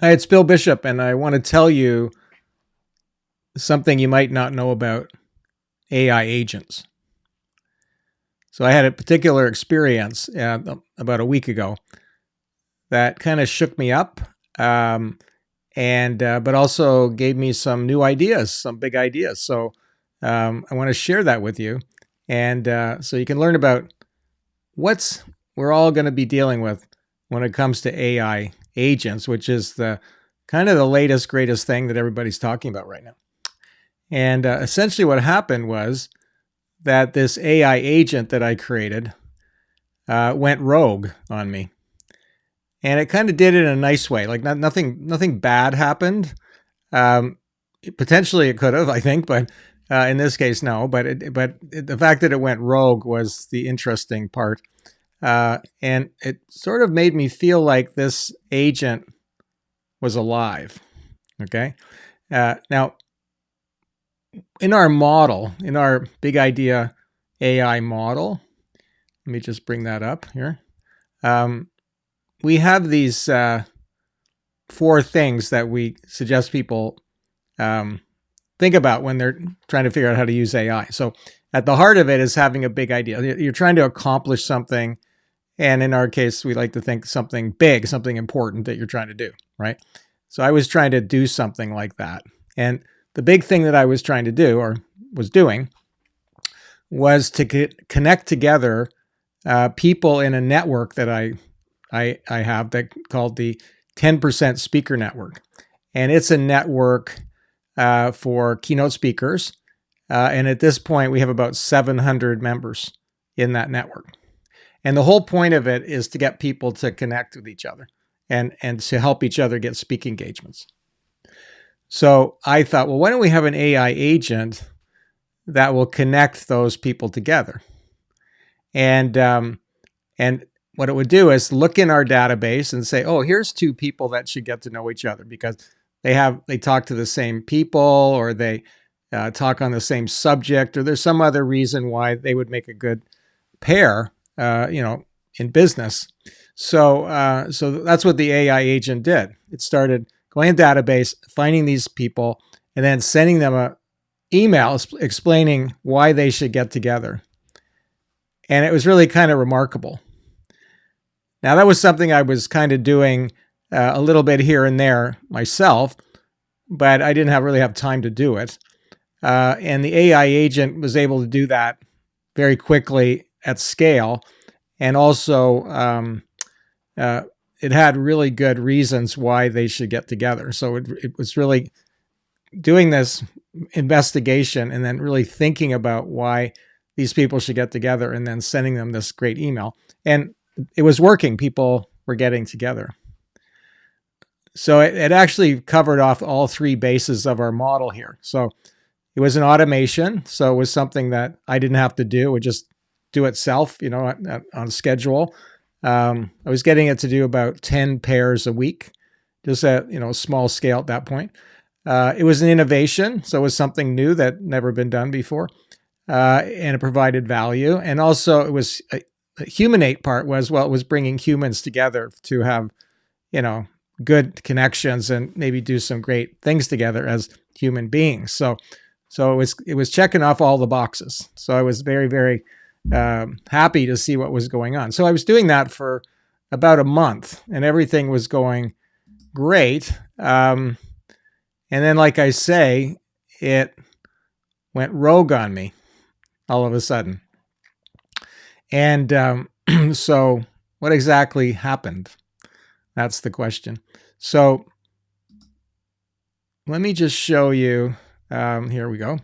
Hi, it's Bill Bishop, and I want to tell you something you might not know about AI agents. So, I had a particular experience about a week ago that kind of shook me up, um, and but also gave me some new ideas, some big ideas. So, I want to share that with you, and so you can learn about what's we're all going to be dealing with when it comes to AI agents, which is the kind of the latest, greatest thing that everybody's talking about right now. And essentially, what happened was that this AI agent that I created went rogue on me, and it kind of did it in a nice way. Like nothing bad happened. Um, Potentially, it could have, I think, but in this case, no. But the fact that it went rogue was the interesting part, and it sort of made me feel like this agent was alive. Okay, now in our model, in our big idea AI model, let me just bring that up here. Um, we have these four things that we suggest people um, think about when they're trying to figure out how to use AI. So, at the heart of it is having a big idea. You're trying to accomplish something. And in our case, we like to think something big, something important that you're trying to do, right? So, I was trying to do something like that. And the big thing that I was trying to do or was doing was to connect together people in a network that I have that called the 10% Speaker Network, and it's a network for keynote speakers. And at this point, we have about 700 members in that network. And the whole point of it is to get people to connect with each other and to help each other get speaking engagements. So I thought, well, why don't we have an AI agent that will connect those people together? And and what it would do is look in our database and say, oh, here's two people that should get to know each other because they talk to the same people, or they talk on the same subject, or there's some other reason why they would make a good pair, in business. So that's what the AI agent did. It started going in database, finding these people, and then sending them a email explaining why they should get together. And it was really kind of remarkable. Now, that was something I was kind of doing a little bit here and there myself, but I didn't really have time to do it. And the AI agent was able to do that very quickly at scale. And also, uh, it had really good reasons why they should get together. So it was really doing this investigation and then really thinking about why these people should get together and then sending them this great email. And it was working. People were getting together. So it actually covered off all three bases of our model here. So it was an automation. So it was something that I didn't have to do. It would just do itself, on schedule. I was getting it to do about 10 pairs a week, just at, small scale at that point. It was an innovation. So it was something new that never been done before. And it provided value. And also it was the humanate part was, well, it was bringing humans together to have, good connections and maybe do some great things together as human beings. So it was checking off all the boxes. So I was very, very happy to see what was going on. So I was doing that for about a month, and everything was going great. And then, like I say, it went rogue on me all of a sudden. And so, what exactly happened? That's the question. So, let me just show you. Here we go.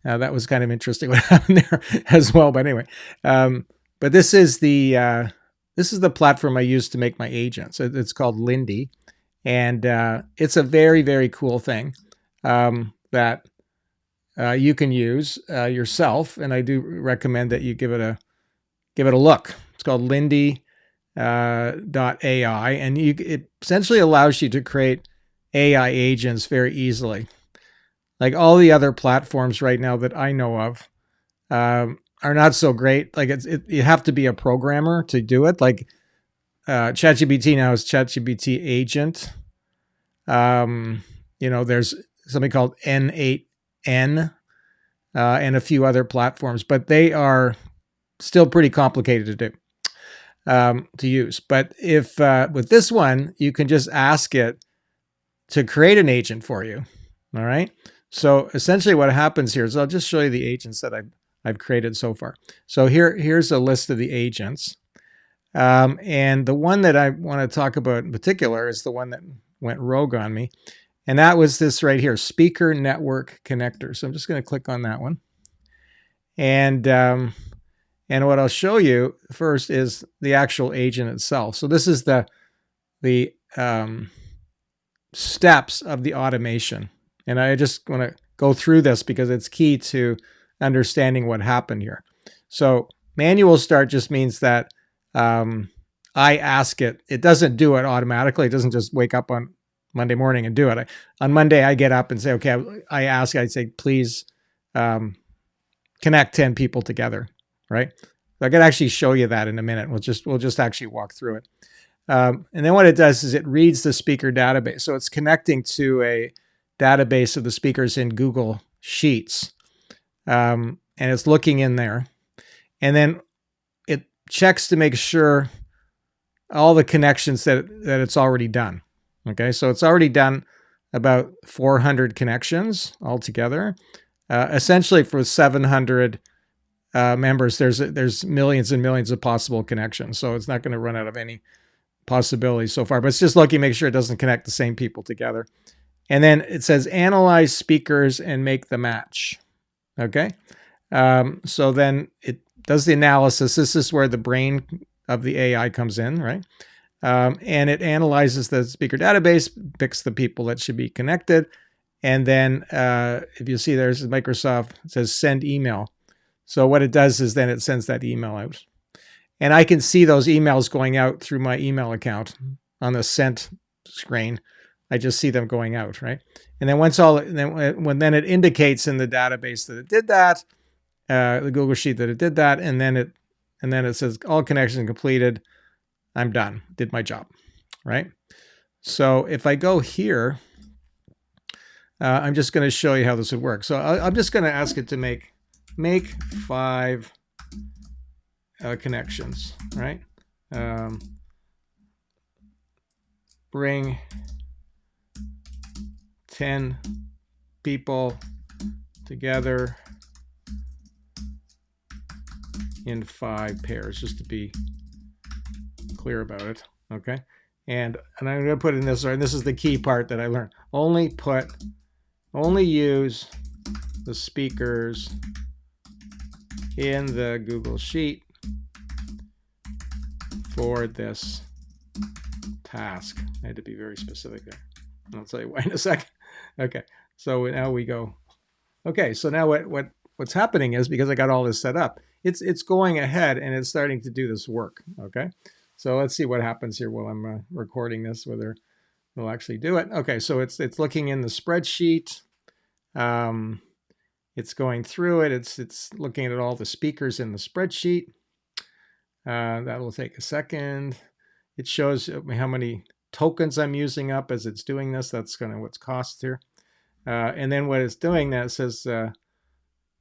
That was kind of interesting what happened there as well. But anyway, but this is the platform I use to make my agents. It's called Lindy, and it's a very, very cool thing that you can use yourself. And I do recommend that you give it a look. It's called Lindy.ai, and it essentially allows you to create AI agents very easily. Like all the other platforms right now that I know of are not so great. Like you have to be a programmer to do it. Like ChatGPT now is ChatGPT Agent, There's something called N8N and a few other platforms, but they are still pretty complicated to use. But if with this one, you can just ask it to create an agent for you. All right. So essentially what happens here is I'll just show you the agents that I've created so far. So here's a list of the agents. And the one that I want to talk about in particular is the one that went rogue on me. And that was this right here, Speaker Network Connector. So I'm just going to click on that one. And what I'll show you first is the actual agent itself. So this is the steps of the automation. And I just want to go through this because it's key to understanding what happened here. So manual start just means that I ask it. It doesn't do it automatically. It doesn't just wake up on Monday morning and do it. On Monday, I get up and say, okay, I say, please connect 10 people together, right? I can actually show you that in a minute. We'll just actually walk through it. And then what it does is it reads the speaker database. So it's connecting to a database of the speakers in Google Sheets. And it's looking in there. And then it checks to make sure all the connections that it's already done. Okay, so it's already done about 400 connections altogether. Essentially for 700 members, there's millions and millions of possible connections. So it's not going to run out of any possibilities so far, but it's just looking, make sure it doesn't connect the same people together. And then it says analyze speakers and make the match. Okay. So then it does the analysis. This is where the brain of the AI comes in, right? And it analyzes the speaker database, picks the people that should be connected. And then if you see there's Microsoft, it says send email. So what it does is then it sends that email out. And I can see those emails going out through my email account on the sent screen. I just see them going out, right? And then then it indicates in the database that it did that, the Google Sheet that it did that, and then it says all connections completed. I'm done. Did my job, right? So if I go here, I'm just going to show you how this would work. So I'm just going to ask it to make 5 connections, right? Bring 10 people together in 5 pairs, just to be clear about it. Okay. And I'm going to put in this, and this is the key part that I learned. Only use the speakers in the Google Sheet for this task. I had to be very specific there. I'll tell you why in a second. Okay. So now we go. Okay. So now what's happening is, because I got all this set up, it's going ahead and it's starting to do this work. Okay. So let's see what happens here while I'm recording this, whether it'll actually do it. Okay, so it's looking in the spreadsheet. It's going through it. It's looking at all the speakers in the spreadsheet. That will take a second. It shows me how many tokens I'm using up as it's doing this. That's kind of what's cost here. And then what it's doing, that says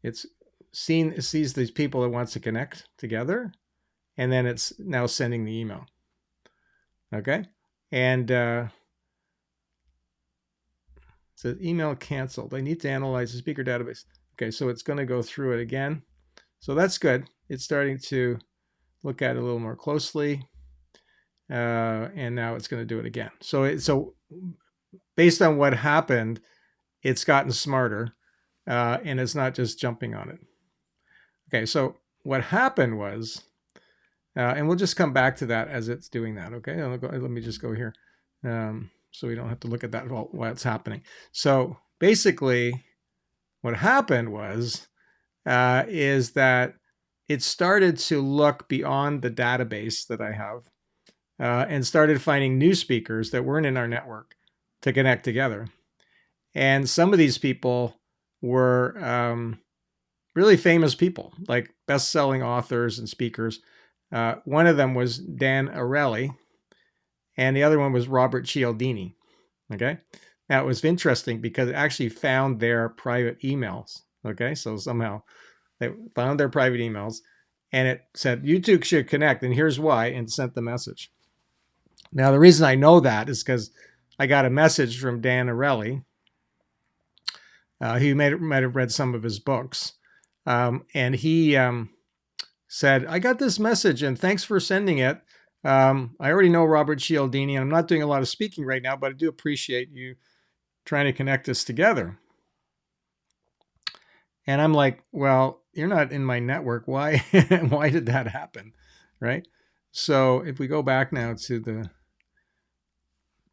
it sees these people it wants to connect together. And then it's now sending the email. Okay. And it says email canceled. I need to analyze the speaker database. Okay. So it's going to go through it again. So that's good. It's starting to look at it a little more closely. And now it's going to do it again. So based on what happened, it's gotten smarter and it's not just jumping on it. Okay. So what happened was, and we'll just come back to that as it's doing that. Okay, let me just go here, so we don't have to look at that while it's happening. So basically, what happened was is that it started to look beyond the database that I have, and started finding new speakers that weren't in our network to connect together. And some of these people were really famous people, like best-selling authors and speakers. One of them was Dan Ariely, and the other one was Robert Cialdini. Okay. Now it was interesting because it actually found their private emails. Okay. So somehow they found their private emails and it said, you two should connect. And here's why, and sent the message. Now, the reason I know that is because I got a message from Dan Ariely. He might have read some of his books. And he said, I got this message and thanks for sending it. I already know Robert Cialdini and I'm not doing a lot of speaking right now, but I do appreciate you trying to connect us together. And I'm like, well, you're not in my network. Why, why did that happen? Right? So if we go back now to the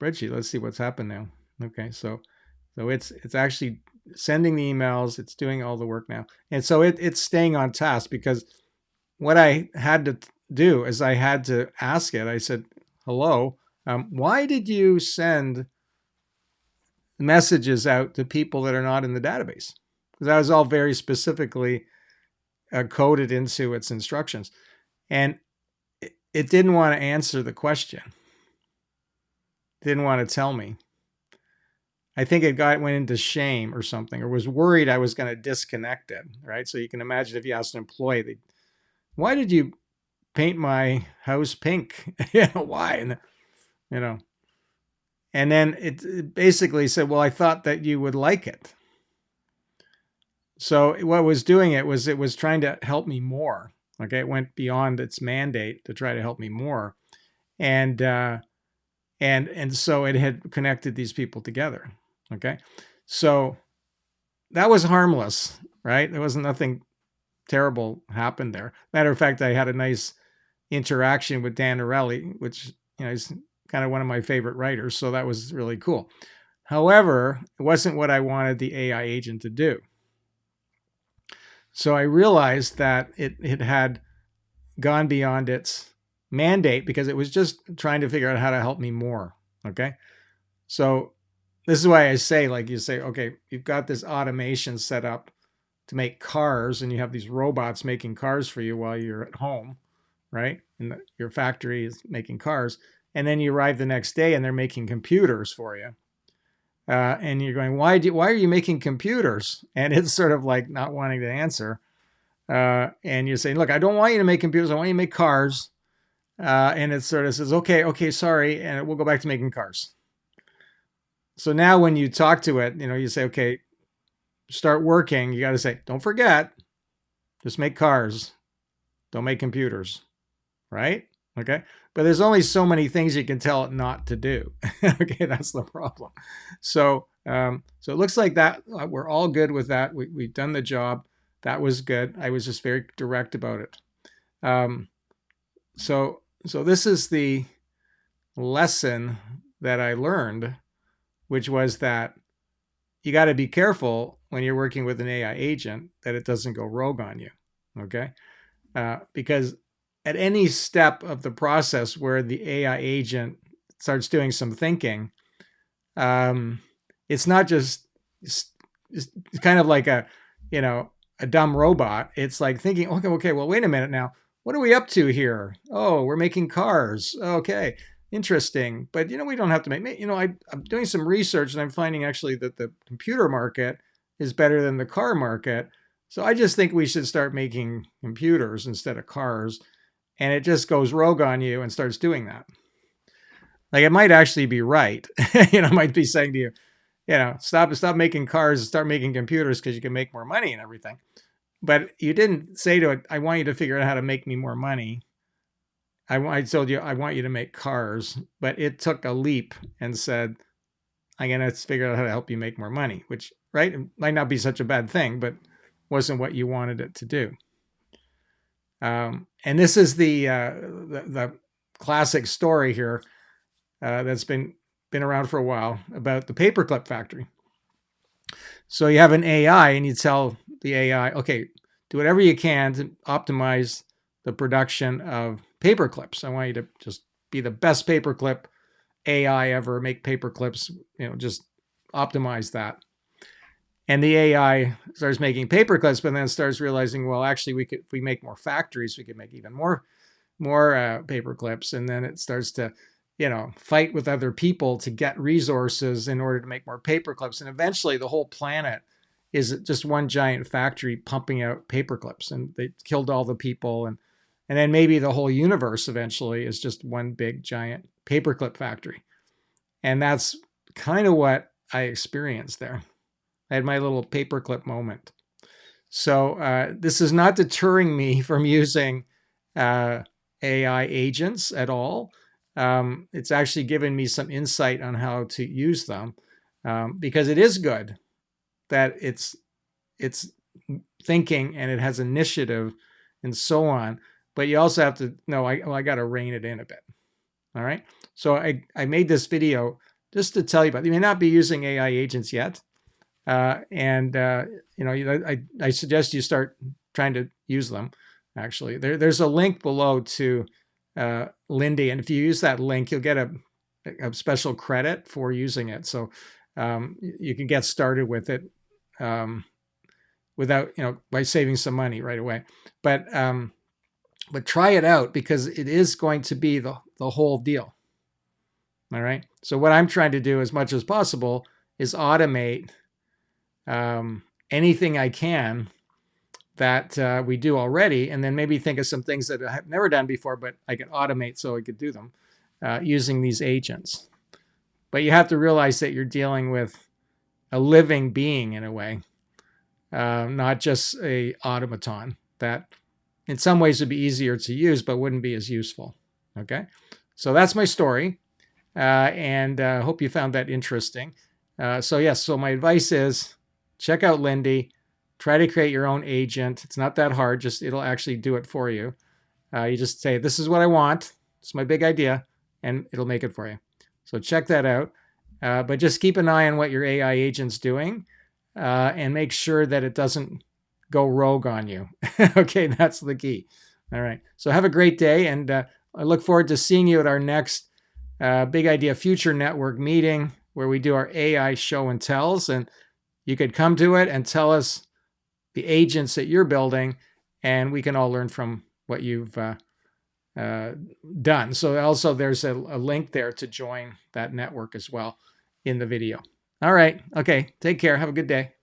spreadsheet, let's see what's happened now. Okay. So it's actually sending the emails. It's doing all the work now. And so it's staying on task because what I had to do is I had to ask it. I said, hello, why did you send messages out to people that are not in the database? Because that was all very specifically coded into its instructions. And it didn't want to answer the question. It didn't want to tell me. I think it went into shame or something, or was worried I was going to disconnect it, right? So you can imagine if you asked an employee, why did you paint my house pink? Why? And, and then it basically said, well, I thought that you would like it. So what it was doing it was trying to help me more. Okay, it went beyond its mandate to try to help me more, and so it had connected these people together. Okay, so that was harmless, right? There wasn't nothing terrible happened there. Matter of fact, I had a nice interaction with Dan Ariely, which is kind of one of my favorite writers, so that was really cool. However, it wasn't what I wanted the AI agent to do. So I realized that it had gone beyond its mandate because it was just trying to figure out how to help me more. Okay. So this is why I say, like you say, okay, you've got this automation set up to make cars and you have these robots making cars for you while you're at home, right? And your factory is making cars. And then you arrive the next day and they're making computers for you. And you're going, why are you making computers? And it's sort of like not wanting to answer. And you're saying, look, I don't want you to make computers. I want you to make cars. And it sort of says, okay, sorry. And we'll go back to making cars. So now when you talk to it, you say, okay, start working. You got to say, don't forget, just make cars. Don't make computers. Right? Okay. But there's only so many things you can tell it not to do. Okay. That's the problem. So it looks like that we're all good with that. We've done the job. That was good. I was just very direct about it. So this is the lesson that I learned, which was that you got to be careful when you're working with an AI agent that it doesn't go rogue on you. Okay. Because at any step of the process where the AI agent starts doing some thinking, it's not just it's kind of like a dumb robot. It's like thinking, okay, well, wait a minute now. What are we up to here? Oh, we're making cars. Okay, interesting. But we don't have to make. I'm doing some research and I'm finding actually that the computer market is better than the car market. So I just think we should start making computers instead of cars. And it just goes rogue on you and starts doing that. Like it might actually be right. It might be saying to you, stop making cars and start making computers because you can make more money and everything. But you didn't say to it, I want you to figure out how to make me more money. I told you, I want you to make cars. But it took a leap and said, I'm going to figure out how to help you make more money, which, right, it might not be such a bad thing, but wasn't what you wanted it to do. And this is the classic story here that's been around for a while about the paperclip factory. So you have an AI and you tell the AI, okay, do whatever you can to optimize the production of paperclips. I want you to just be the best paperclip AI ever, make paperclips, just optimize that. And the AI starts making paperclips, but then starts realizing, well, actually, if we make more factories, we could make even more paperclips. And then it starts to fight with other people to get resources in order to make more paper clips. And eventually the whole planet is just one giant factory pumping out paper clips, and they killed all the people. And then maybe the whole universe eventually is just one big giant paperclip factory. And that's kind of what I experienced there. I had my little paperclip moment. So this is not deterring me from using AI agents at all. It's actually given me some insight on how to use them, because it is good that it's thinking and it has initiative and so on. But you also have to know, I got to rein it in a bit. All right. So I made this video just to tell you about it. You may not be using AI agents yet. I suggest you start trying to use them. Actually, there's a link below to Lindy, and if you use that link, you'll get a special credit for using it. So you can get started with it without, by saving some money right away. But try it out, because it is going to be the whole deal. All right. So what I'm trying to do as much as possible is automate anything I can that we do already, and then maybe think of some things that I have never done before, but I can automate so I could do them using these agents. But you have to realize that you're dealing with a living being in a way, not just a automaton that in some ways would be easier to use, but wouldn't be as useful. Okay, so that's my story, and hope you found that interesting. So my advice is check out Lindy. Try to create your own agent. It's not that hard. Just it'll actually do it for you. You just say, this is what I want. It's my big idea, and it'll make it for you. So check that out. But just keep an eye on what your AI agent's doing, and make sure that it doesn't go rogue on you. Okay, that's the key. All right. So have a great day, and I look forward to seeing you at our next Big Idea Future Network meeting, where we do our AI show and tells, and you could come to it and tell us the agents that you're building, and we can all learn from what you've done. So also there's a link there to join that network as well in the video. All right. Okay. Take care. Have a good day.